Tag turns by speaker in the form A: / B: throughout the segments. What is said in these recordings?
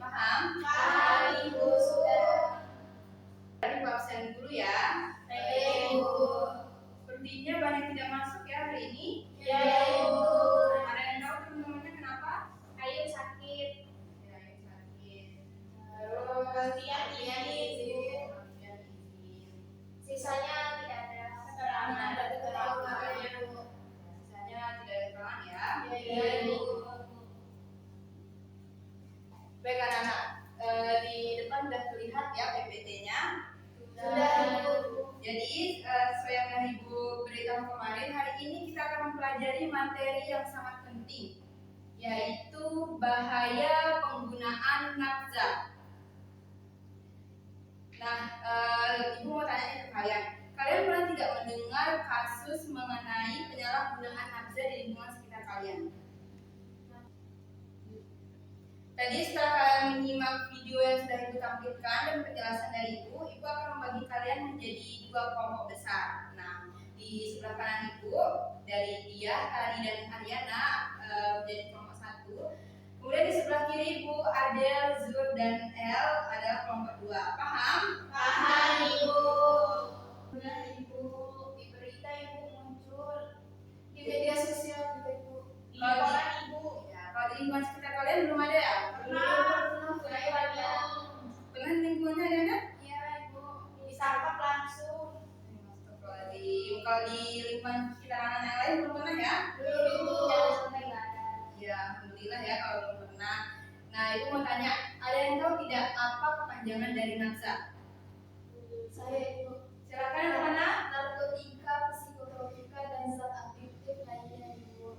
A: Paham?
B: Paham, Ibu, sudah.
A: Ibu absen dulu ya.
B: Baik, Ibu.
A: Sepertinya banyak tidak masuk ya hari ini.
B: Ya, Ibu.
A: Ada yang tahu teman-temannya kenapa?
B: Ayu sakit.
A: Ya, yang sakit.
B: Terus Tian izin. Sisanya tidak ada keterangan dari keterangan, Ibu.
A: Sisanya tidak ada keterangan ya.
B: Ya, Ibu.
A: Baik anak-anak, di depan sudah terlihat ya PPT-nya.
B: Sudah, Ibu.
A: Jadi sesuai yang telah Ibu beritahu kemarin, hari ini kita akan mempelajari materi yang sangat penting, yaitu bahaya penggunaan nafza. Nah, Ibu mau tanya ke kalian. Kalian pernah tidak mendengar kasus mengenai penyalahgunaan nafza di lingkungan sekitar kalian? Tadi setelah kalian menyimak video yang sudah Ibu tampilkan dan penjelasan dari Ibu akan membagi kalian menjadi dua kelompok besar. Nah, di sebelah kanan Ibu, dari Dia, Ari, dan Ariana menjadi kelompok satu. Kemudian di sebelah kiri Ibu, Adel, Zur, dan El adalah kelompok dua. Paham?
B: Paham, Ibu. Sudah, Ibu. Di berita Ibu muncul. Di media sosial juga, Ibu. Di koran, Ibu.
A: Ya, kalau di lingkungan sekitar kalian belum ada ya?
B: Pernah. Saya ada.
A: Pernah di lingkungannya ada kan?
B: Iya, Ibu. Disangkap langsung.
A: Kalau di lingkungan sekitar anak yang lain belum pernah ya?
B: Belum, Ibu. Jangan sampai nggak ada.
A: Ya, alhamdulillah ya kalau belum pernah. Nah, Ibu mau tanya, ada yang tahu tidak apa kepanjangan dari nafza?
B: Saya, Ibu.
A: Silakan anak-anak.
B: Narkotika, psikotropika, dan zat aktif lainnya, Ibu.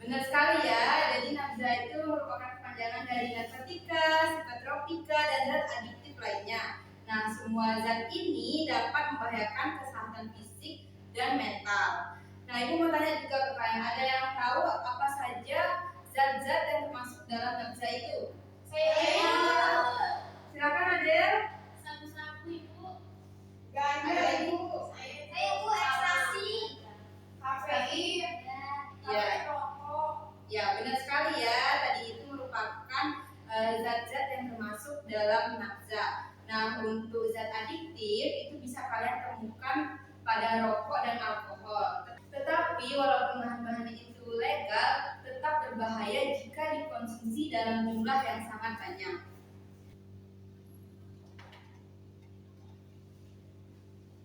A: Benar sekali ya. Jadi nafza itu merupakan kepanjangan dari narkotika, psikotropika, dan zat adiktif lainnya. Nah, semua zat ini dapat membahayakan kesehatan fisik dan mental. Nah, Ibu mau tanya juga ke kalian, ada yang tahu apa saja zat-zat yang termasuk dalam nafza itu?
B: Saya.
A: Silakan Adel.
B: Sabu-sabu, Ibu.
A: Ada Ibu.
B: Saya, Ibu, ekstasi. KPI.
A: Ya.
B: Rokok.
A: Ya, benar sekali ya. Tadi itu merupakan zat-zat yang termasuk dalam nafza. Nah, untuk zat adiktif itu bisa kalian temukan pada rokok dan alkohol. Tetapi walaupun bahan-bahan itu legal, tetap berbahaya jika dikonsumsi dalam jumlah yang sangat banyak.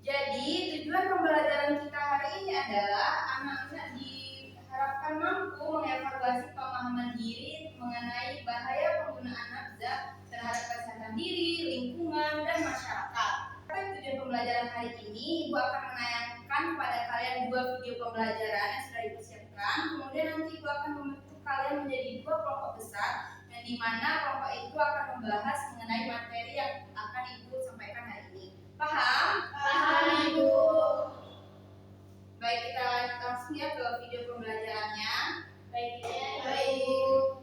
A: Jadi, tujuan pembelajaran kita hari ini adalah anak-anak diharapkan mampu mengevaluasi pemahaman diri mengenai bahaya penggunaan nafza terhadap kesehatan diri, lingkungan, dan masyarakat. Pada tujuan pembelajaran hari ini, Ibu akan menayangkan kepada kalian dua video pembelajaran yang sudah Ibu siapkan. Kemudian nanti Ibu akan membentuk kalian menjadi dua kelompok besar, yang dimana kelompok itu akan membahas mengenai materi yang akan Ibu sampaikan hari ini. Paham?
B: Paham, Ibu.
A: Baik, kita langsung ya ke video pembelajarannya.
B: Baik,
A: Baik.
B: Ibu.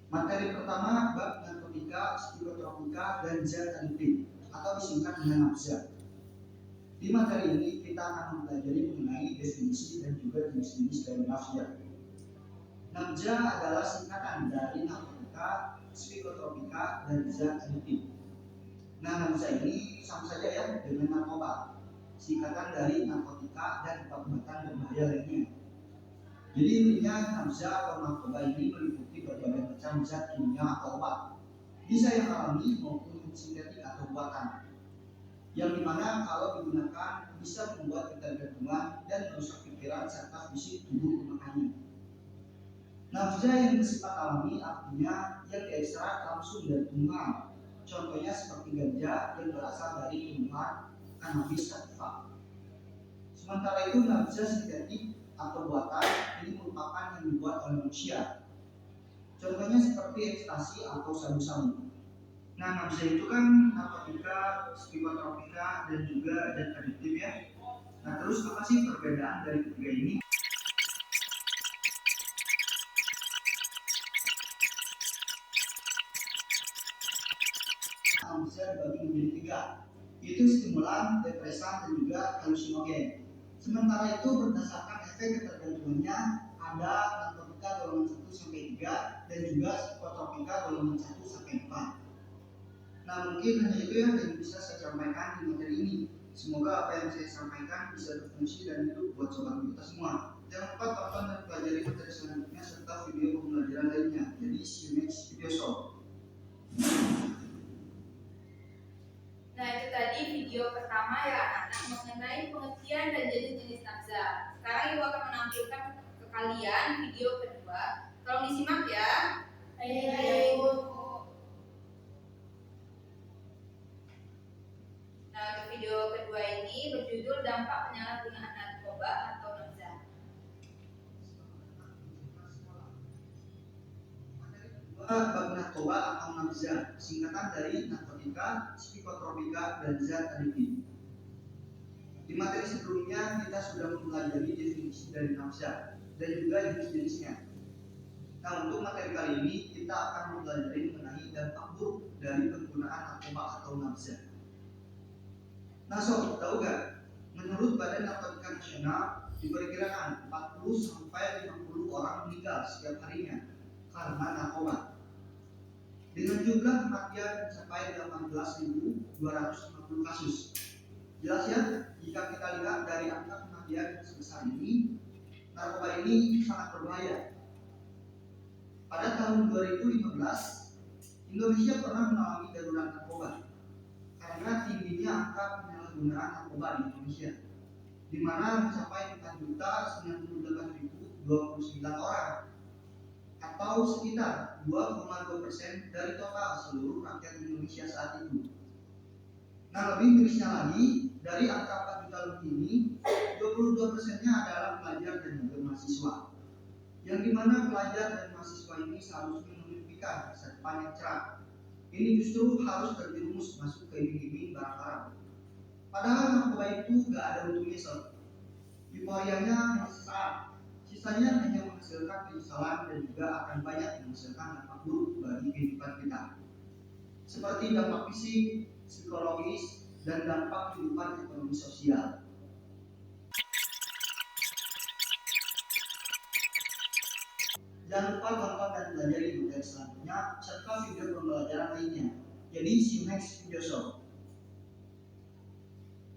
C: Materi pertama bab narkotika, psikotropika, dan zat adiktif atau disingkat dengan nafza. Di materi ini kita akan mempelajari mengenai definisi dan juga jenis-jenis dari nafza. Nafza adalah singkatan dari narkotika, psikotropika, dan zat adiktif. Nah, nafza ini sama saja ya dengan narkoba, singkatan dari narkotika dan obat-obatan berbahaya lainnya. Jadi intinya nafza atau narkoba ini meliputi berbagai macam zat kimia atau obat, bisa yang alami maupun sintetik atau buatan, yang dimana kalau digunakan bisa membuat ketergantungan dan merusak pikiran serta fisik tubuh pemakainya. Nafza yang bersifat alami artinya yang diekstrak langsung dari tumbuhan, contohnya seperti ganja yang berasal dari tumbuhan cannabis sativa. Sementara itu nafza sintetik atau buatan ini merupakan yang dibuat oleh manusia. Contohnya seperti ekstasi atau sabu-sabu. Nah, nafza itu kan narkotika, psikotropika, dan juga zat adiktif ya. Nah, terus apa sih perbedaan dari ketiga ini? Bisa dibagi menjadi tiga, yaitu stimulan, depresan, dan juga halusinogen. Sementara itu berdasarkan efek ketergantungannya ada narkotika golongan 1 sampai 3 dan juga psikotropika golongan 1 sampai 4. Nah, mungkin hanya itu yang bisa saya sampaikan di materi ini. Semoga apa yang saya sampaikan bisa berfungsi dan hidup buat sobat kita semua. Jangan lupa tonton dan pelajari materi selanjutnya serta video pembelajaran lainnya. Jadi see you next video show.
A: Nah, itu tadi video pertama ya anak-anak mengenai pengertian dan jenis-jenis nafza. Sekarang Ibu akan menampilkan ke kalian video kedua. Tolong disimak ya.
B: Ibu.
A: Nah, untuk video kedua ini berjudul dampak penyalahgunaan narkoba atau nafza.
C: Bab narkoba atau nafza, singkatan dari narkotika, psikotropika, dan zat adiktif. Di materi sebelumnya kita sudah mempelajari definisi dari nafza dan juga jenis-jenisnya. Nah, untuk materi kali ini kita akan mempelajari mengenai dampak buruk dari penggunaan narkoba atau nafza. Nah, sob, tahu gak? Menurut Badan Narkotika Nasional, diperkirakan 40 sampai 50 orang meninggal setiap harinya karena narkoba. Dengan jumlah kematian mencapai 18.250 kasus. Jelas ya, jika kita lihat dari angka kematian sebesar ini, narkoba ini sangat berbahaya. Pada tahun 2015, Indonesia pernah mengalami darurat narkoba karena tingginya angka penyalahgunaan narkoba di Indonesia, di mana mencapai 4.098.029 orang, atau sekitar 2,2% dari total seluruh rakyat Indonesia saat itu. Nah, lebih mirisnya lagi, dari angka 4 juta lebih ini, 22%-nya adalah pelajar dan juga mahasiswa. Yang dimana pelajar dan mahasiswa ini seharusnya memimpikan masa depan yang cerah. Ini justru harus terjerumus masuk ke iming-iming barang haram. Padahal narkoba itu gak ada untungnya, sob. Euforianya hanya sesaat. Sisanya hanya menghasilkan penyesalan dan juga akan banyak menghasilkan dampak buruk bagi kehidupan kita, seperti dampak fisik, psikologis, dan dampak kehidupan ekonomi sosial. Jangan lupa tonton dan pelajari materi selanjutnya serta video pembelajaran lainnya. Jadi see you next video show.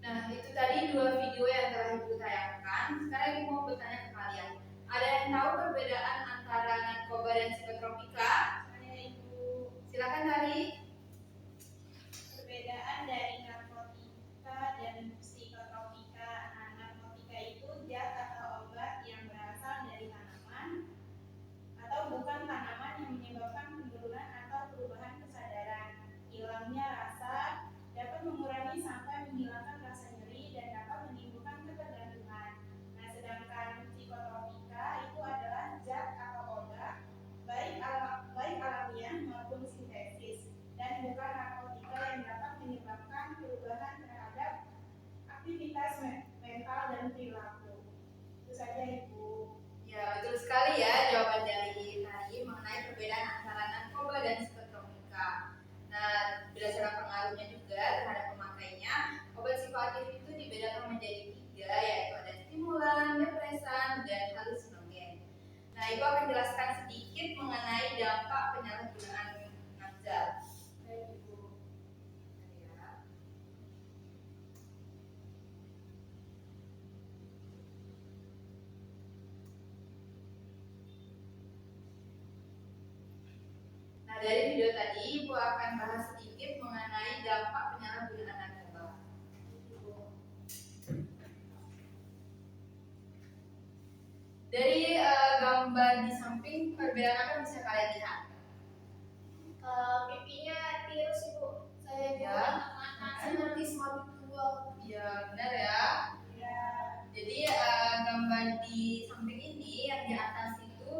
A: Nah, itu tadi dua video yang telah Ibu tayangkan. Sekarang Ibu mau bertanya ke kalian. Ada yang tahu perbedaan antara narkoba dan psikotropika?
B: Saya Ibu.
A: Silakan Tari.
B: Perbedaan dari narkotika dan psikotropika. Nah, narkotika itu zat atau obat yang berasal dari tanaman atau bukan tanaman yang menyebabkan penurunan atau perubahan kesadaran, hilangnya rasa, dapat mengurangi sampai menghilangkan rasa nyeri dan dapat menimbulkan ketergantungan. Nah, sedangkan psikotropika itu adalah zat atau obat baik alamiah maupun sintetis dan bukan narkotika yang dapat menyebabkan perubahan terhadap aktivitas mental dan perilaku. Itu saja Ibu.
A: Ya, betul sekali ya jawaban dari Tari mengenai perbedaan antara narkoba dan psikotropika. Nah, berdasarkan pengaruhnya juga terhadap pemakainya, obat psikoaktif itu dibedakan menjadi 3, yaitu ada stimulan, depresan, dan halusinogen. Nah, Ibu akan jelaskan sedikit mengenai dampak penyalahgunaan nafza.
B: Baik Ibu.
A: Ya. Nah, dari video tadi Ibu akan bahas sedikit mengenai dampak penyalahgunaan narkoba. Dari gambar di samping, perbedaan apa yang bisa kalian lihat?
B: Pipinya tirus Ibu. Saya
A: Ya.
B: jual anak seperti semua tua.
A: Ya, benar ya.
B: Ya.
A: Jadi gambar di samping ini yang di atas itu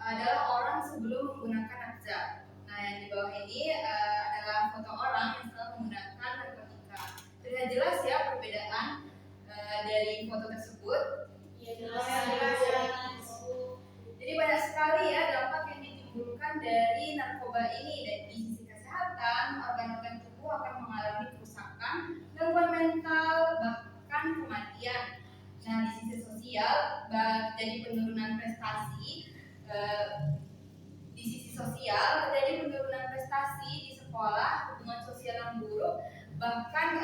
A: adalah orang sebelum menggunakan nafza. Nah, yang di bawah ini adalah foto orang yang setelah menggunakan narkotika. Terlihat jelas ya perbedaan dari dari foto tersebut?
B: Ya, jelas.
A: Jadi banyak sekali ya dampak yang ditimbulkan dari narkoba ini. Dan di sisi kesehatan, organ-organ tubuh akan mengalami kerusakan, gangguan mental, bahkan kematian. Nah, di sisi sosial, jadi penurunan prestasi. Di sisi sosial, terjadi penurunan prestasi di sekolah, hubungan sosial yang buruk, bahkan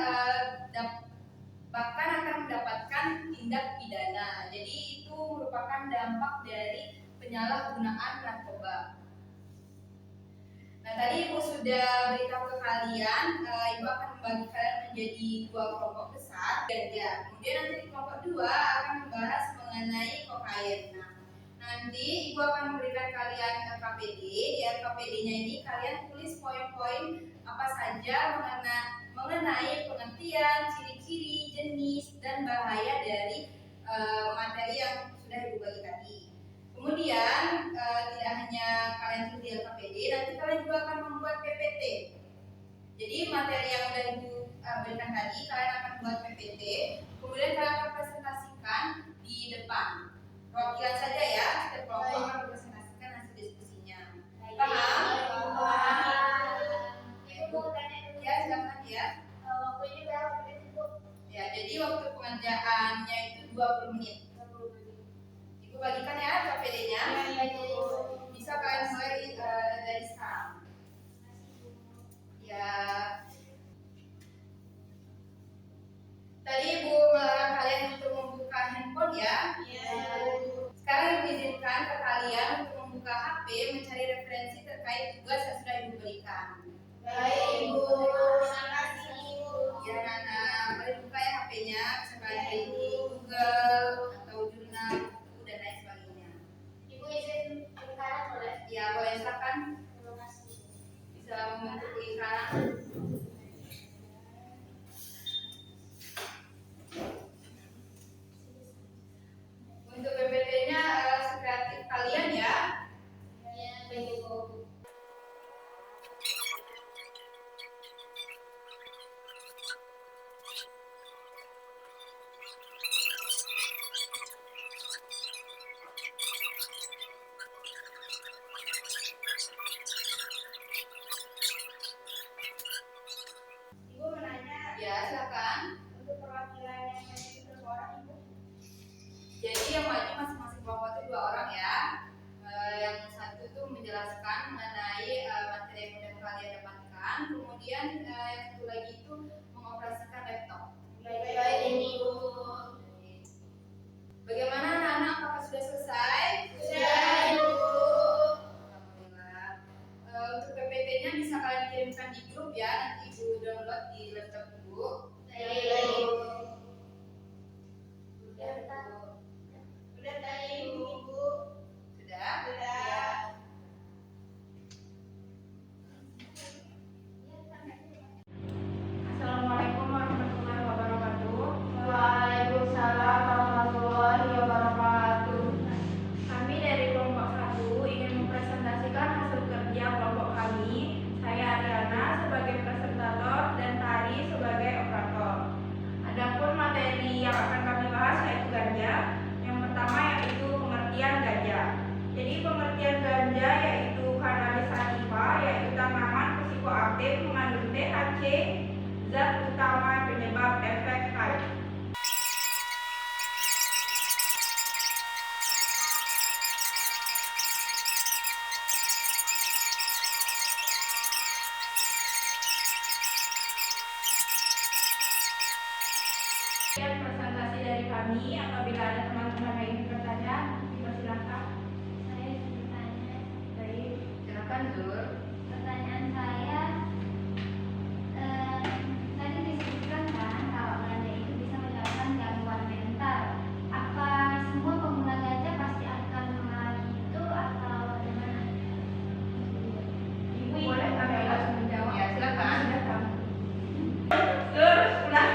A: akan mendapatkan tindak pidana. Jadi itu merupakan dampak dari penyalahgunaan narkoba. Nah, tadi Ibu sudah beritahu ke kalian, Ibu akan membagi kalian menjadi 2 kelompok besar, ganja. Kemudian nanti di kelompok 2 akan membahas mengenai kokain. Nah, nanti Ibu akan memberikan kalian KPD. Di KPD-nya ini kalian tulis poin-poin apa saja mengenai pengertian, ciri-ciri, jenis, dan bahaya dari materi yang sudah Ibu bagi tadi. Kemudian tidak hanya kalian tulis di KPD, nanti kalian juga akan membuat PPT. Jadi materi yang sudah Ibu berikan tadi, kalian akan buat PPT. Kemudian kalian akan presentasikan di depan. Perwakilan saja ya, setiap kelompok akan presentasikan hasil diskusinya. Paham?
B: Ibu tanya dulu.
A: Ya, silakan ya.
B: Waktunya berapa menit, Ibu?
A: Ya, jadi waktu pengerjaannya itu 20 menit. Ibu bagikan ya KPD-nya. Bisa kalian mulai dari sekarang. Ya. Tadi Ibu melarang kalian untuk membuka handphone ya. Sekarang Ibu izinkan ke kalian untuk membuka HP, mencari referensi terkait tugas yang sudah Ibu berikan.
B: Baik, Ibu. Terima kasih, Ibu.
A: Ya, Nana, kalian buka ya HP-nya, bisa kalian cari di Google atau jurnal, buku dan lain sebagainya.
B: Ibu izin sekarang boleh?
A: Ya, boleh silakan.
B: Terima kasih.
A: Bisa membentuk lingkaran. Untuk PPT-nya sekreatif kalian ya.
B: Ya, baik, Ibu. Ibu menanya,
A: Ya, silakan.
B: untuk perwakilan yang hanya itu berapa orang, Ibu?
A: Jadi yang maju masing-masing kelompok itu 2 orang ya. Yang satu itu menjelaskan mengenai materi yang sudah kalian dapatkan. Kemudian yang satu lagi itu mengoperasikan laptop.
B: Baik, Ibu.
A: Bagaimana anak-anak? Apakah sudah selesai?
B: Sudah, Ibu.
A: Alhamdulillah. Untuk PPT-nya bisa kalian kirimkan di grup ya. Nanti Ibu download di laptop Ibu.
B: Baik, Ibu.
A: Sudah, Ibu.
B: Sudah tadi, Ibu.
A: Sudah?
B: Sudah.
D: Assalamualaikum warahmatullahi wabarakatuh.
B: Waalaikumsalam warahmatullahi wabarakatuh.
D: Kami dari kelompok 1 ingin mempresentasikan hasil kerja kelompok kami. Saya Ariana sebagai presentator dan Tari sebagai operator. Adapun materi yang akan kami bahas yaitu ganja. Yang pertama yaitu pengertian ganja. Jadi pengertian ganja yaitu cannabis sativa, yaitu tanaman psikoaktif mengandung THC, zat utama penyebab efek high. Sekian presentasi dari kami. Apabila ada teman-teman yang ingin bertanya, dipersilakan.
E: Saya ingin bertanya,
D: Baik.
A: Silakan, Zur.
E: pertanyaan saya tadi disebutkan kan kalau ganja itu bisa menyebabkan gangguan mental. Apa semua pengguna ganja pasti akan mengalami itu atau bagaimana?
D: Ibu boleh kami langsung menjawab?
A: Ya, silakan.
D: Silakan. Zur, ulang.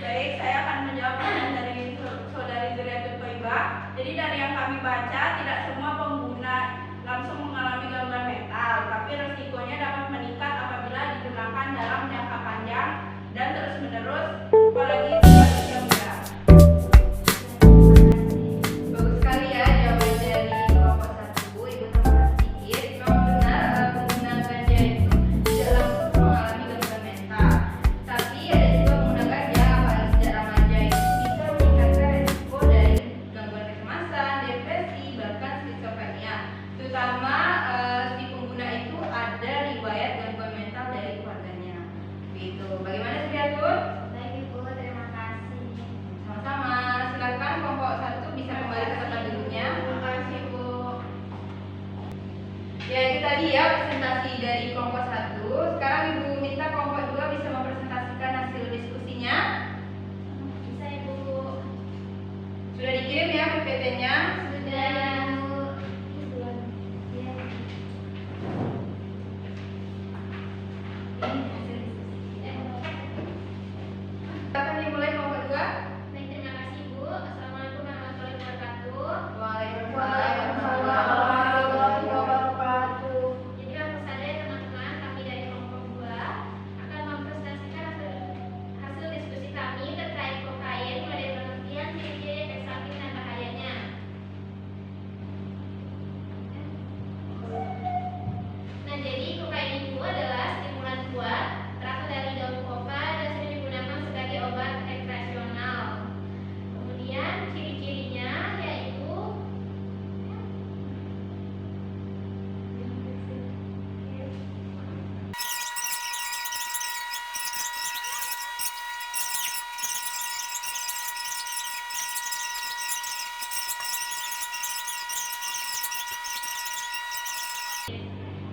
D: Baik, saya akan menjawab pertanyaan dari saudari Zuriatul Thoibah. Jadi dari yang kami baca, tidak semua pengguna langsung mengalami gangguan mental, tapi resikonya dapat meningkat apabila digunakan dalam jangka panjang dan terus-menerus, apalagi sejak usia muda. tadi ya presentasi dari kelompok 1. Sekarang Ibu minta kelompok 2 bisa mempresentasikan hasil diskusinya.
E: Bisa Ibu.
D: Sudah dikirim ya PPT-nya?
E: Sudah Ibu. Ya. Ini hasil diskusi.
D: Akan dimulai kelompok 2.
E: Baik, terima kasih Ibu. Assalamualaikum warahmatullahi wabarakatuh.
D: Waalaikumsalam warahmatullahi wabarakatuh.
E: Jadi langsung saja ya teman-teman, kami dari kelompok 2 akan mempresentasikan hasil diskusi kami terkait kokain mulai dari pengertian, ciri-ciri, efek samping dan bahayanya. Nah, jadi kokain itu adalah stimulan kuat berasal dari daun koka dan sering digunakan sebagai obat rekreasional. Kemudian ciri-cirinya yaitu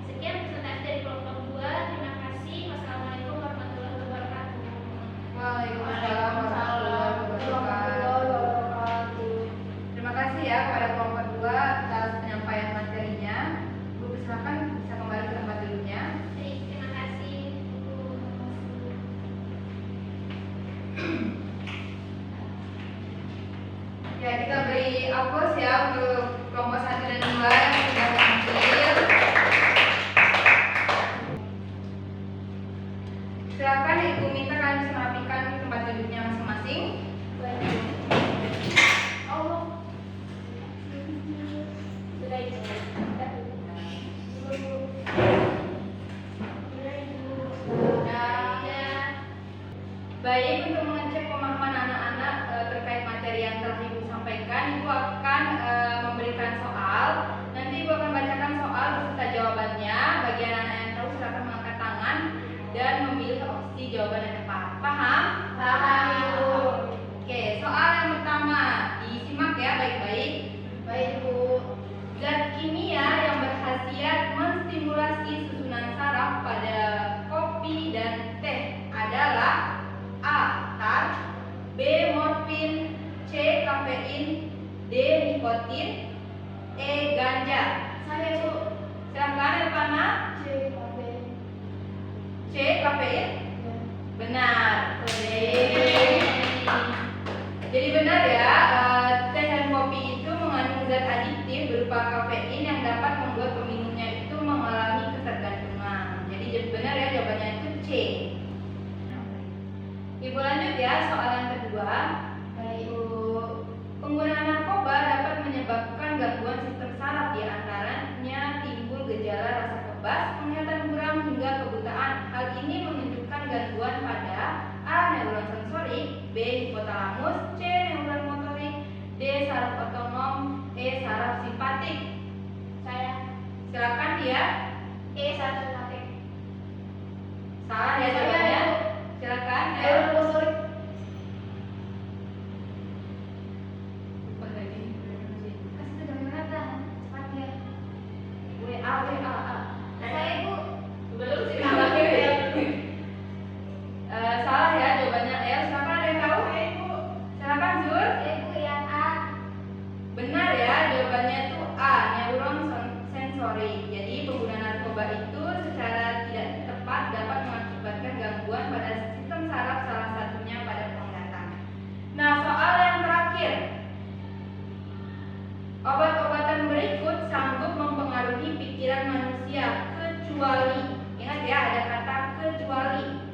E: sekian presentasi dari kelompok 2. Terima kasih. Wassalamualaikum warahmatullahi wabarakatuh.
D: Waalaikumsalam warahmatullahi wabarakatuh. Terima kasih ya kepada kelompok 2 atas penyampaian materinya. Bu, silakan bisa kembali ke tempat duduknya.
E: Baik, terima kasih.
D: Ya, kita beri aplaus ya untuk kelompok 1 dan 2 yang sudah tampil. Silakan Ibu minta kalian bisa merapikan tempat duduknya masing-masing.
E: Allah. Sudah Ibu.
D: Baik, untuk mengecek pemahaman anak-anak terkait materi yang telah Ibu sampaikan, Ibu akan memberikan soal. Nanti Ibu akan bacakan soal beserta jawabannya. Bagi anak-anak yang tahu silakan mengangkat tangan dan memilih opsi jawaban yang tepat. Paham?
E: Paham, Ibu.
D: Oke, soal yang pertama disimak ya baik-baik.
E: Baik, Bu.
D: Zat kimia yang berkhasiat menstimulasi susunan saraf pada kopi dan teh adalah A. Tar, B. Morfin, C. Kafein, D. Nikotin, E. Ganja.
E: Saya, Bu.
D: Silakan Irfana. C. Kafein. Benar. Jadi benar ya, teh dan kopi itu mengandung zat adiktif berupa kafein yang dapat membuat peminumnya itu mengalami ketergantungan. Jadi benar ya jawabannya itu C. Ibu lanjut ya soal yang kedua. Ibu, penggunaan narkoba dapat menyebabkan gangguan sistem saraf, di antaranya timbul gejala rasa kebas, penglihatan buram hingga kebutaan. Hal ini menunjukkan gangguan pada A. neuron sensorik, B. hipotalamus, C. neuron motorik, D. saraf otonom, E. saraf simpatik.
E: Saya.
D: Silakan dia.
E: E. saraf simpatik.
D: Salah ya jawabannya. Silakan.
E: Neuron motorik. Kasih dengan rata. Cepat ya.
D: WA.
E: Saya, Bu.
D: Belum sih salah ya jawabannya L. Silakan ada yang tahu? Silakan Zur.
E: Bu, yang A.
D: Benar ya jawabannya itu A. Neuron sensorik. Jadi penggunaan narkoba itu secara tidak tepat dapat mengakibatkan gangguan pada sistem saraf, salah satunya pada penglihatan. Nah, soal yang terakhir. Obat-obatan berikut sanggup mempengaruhi pikiran manusia kecuali, ingat ya ada kata kecuali.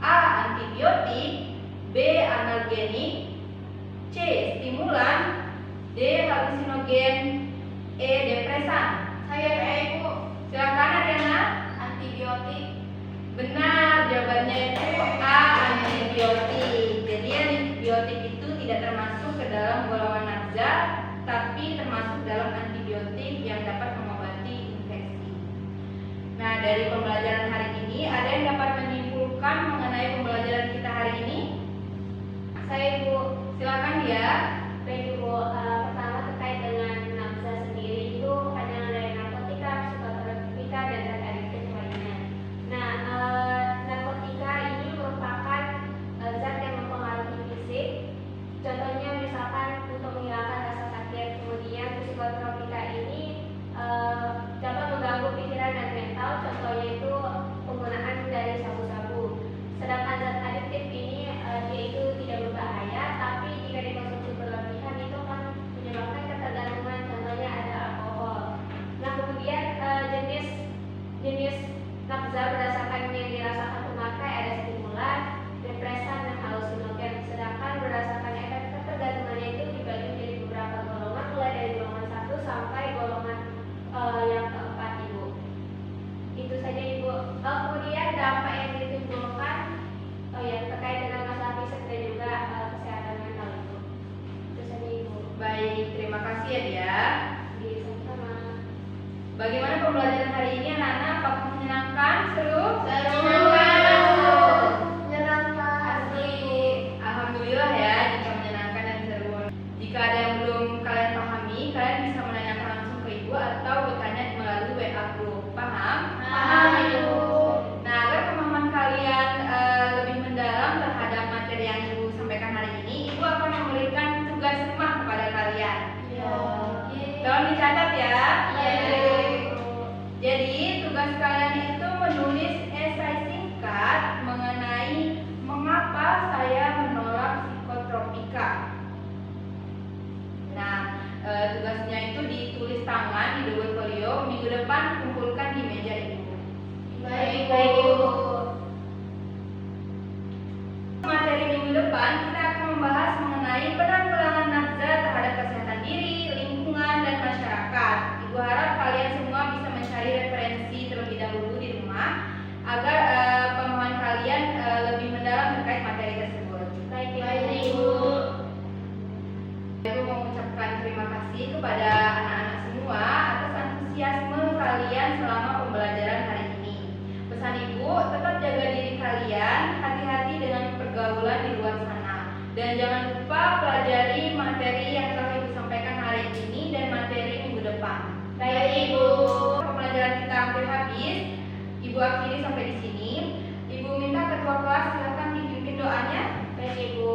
D: A. Antibiotik, B. Analgenik, C. Stimulan, D. Halusinogen, E. Depresan.
E: Saya, Bu.
D: Silakan Adriana.
E: Antibiotik.
D: Benar, jawabannya itu A. Antibiotik. Jadi antibiotik itu tidak termasuk ke dalam golongan nafza, tapi termasuk dalam antibiotik yang dapat mengobati infeksi. Nah, dari pembelajaran hari ini ada yang dapat menyimpulkan mengenai pembelajaran kita hari ini?
E: Saya, Bu.
D: Silakan dia.
E: Baik, Bu. Pertama terkait dengan nafza sendiri itu panjangan dari narkotika, psikotropika,
D: kalian bisa menanyakan langsung ke ibu atau bertanya melalui WA group. Paham?
E: Paham, Ibu.
D: Nah, agar pemahaman kalian lebih mendalam terhadap materi yang ibu sampaikan hari ini, ibu akan memberikan tugas rumah kepada kalian.
E: Iya.
D: Tolong dicatat ya.
E: Iya.
D: Jadi tugas kalian itu menulis esai singkat mengenai mengapa saya menolak psikotropika. Nah, tugasnya itu ditulis tangan di double folio. Minggu depan kumpulkan di meja ibu.
E: Baik, Ibu.
D: Materi minggu depan kita akan membahas mengenai penanggulangan nafsa terhadap kesehatan diri, lingkungan, dan masyarakat. Ibu harap kalian semua bisa mencari referensi terlebih dahulu di rumah agar pemahaman kalian lebih mendalam terkait materi tersebut.
E: Baik, Ibu.
D: Ibu mengucapkan terima kasih kepada anak-anak semua atas antusiasme kalian selama pembelajaran hari ini. Pesan ibu, tetap jaga diri kalian, hati-hati dengan pergaulan di luar sana. Dan jangan lupa pelajari materi yang telah ibu sampaikan hari ini dan materi minggu depan.
E: Baik, Ibu.
D: Pembelajaran kita hampir habis. Ibu akhiri sampai di sini. Ibu minta ketua kelas silakan dipimpin doanya.
E: Baik, Ibu.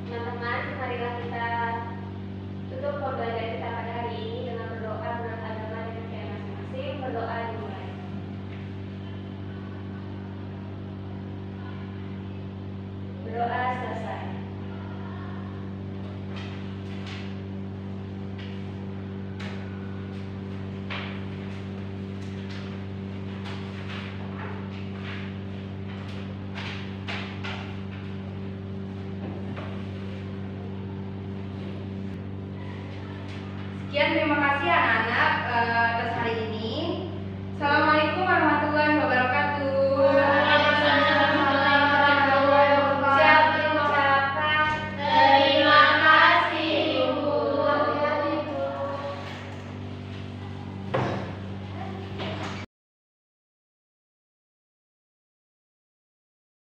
E: Teman-teman, marilah kita tutup pembelajaran kita pada hari ini dengan berdoa menurut agama dan kepercayaan masing-masing. Berdoa dimulai. Berdoa selesai.
D: Sekian, terima kasih anak-anak atas hari ini. Assalamualaikum warahmatullahi